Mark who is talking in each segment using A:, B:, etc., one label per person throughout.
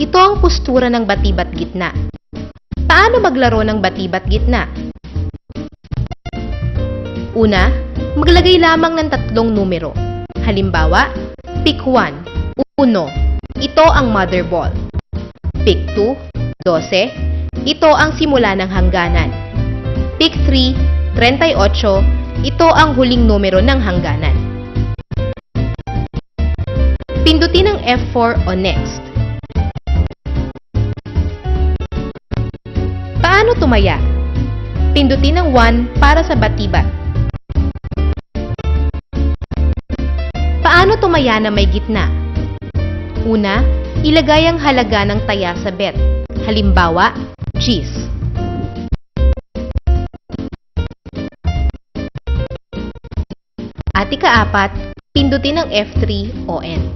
A: Ito ang postura ng bati-bat gitna. Paano maglaro ng bati-bat gitna? Una, maglagay lamang ng tatlong numero. Halimbawa, pick 1, 1. Ito ang mother ball. Pick 2, 12. Ito ang simula ng hangganan. Pick 3, 38. Ito ang huling numero ng hangganan. Pindutin ang F4 o next. Paano tumaya? Pindutin ang 1 para sa bati-bat. Paano tumaya na may gitna? Una, ilagay ang halaga ng taya sa bet. Halimbawa, Gs. At ika-4, pindutin ang F3 o end.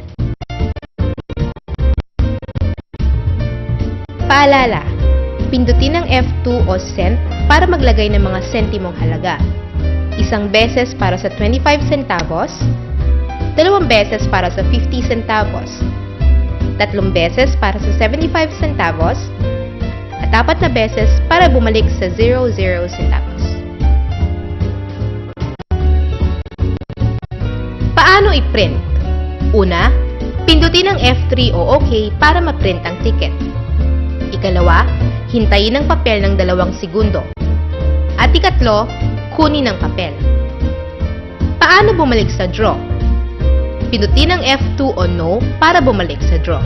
A: Paalala, pindutin ang F2 o cent para maglagay ng mga sentimong halaga. Isang beses para sa 25 centavos, 2 beses para sa 50 centavos, 3 beses para sa 75 centavos, at 4 na beses para bumalik sa 00 centavos. Paano i-print? Una, pindutin ang F3 o OK para ma-print ang ticket. Ikalawa, hintayin ang papel ng 2 segundo. At ikatlo, kunin ang papel. Paano bumalik sa draw? Pindutin ang F2 o no para bumalik sa draw.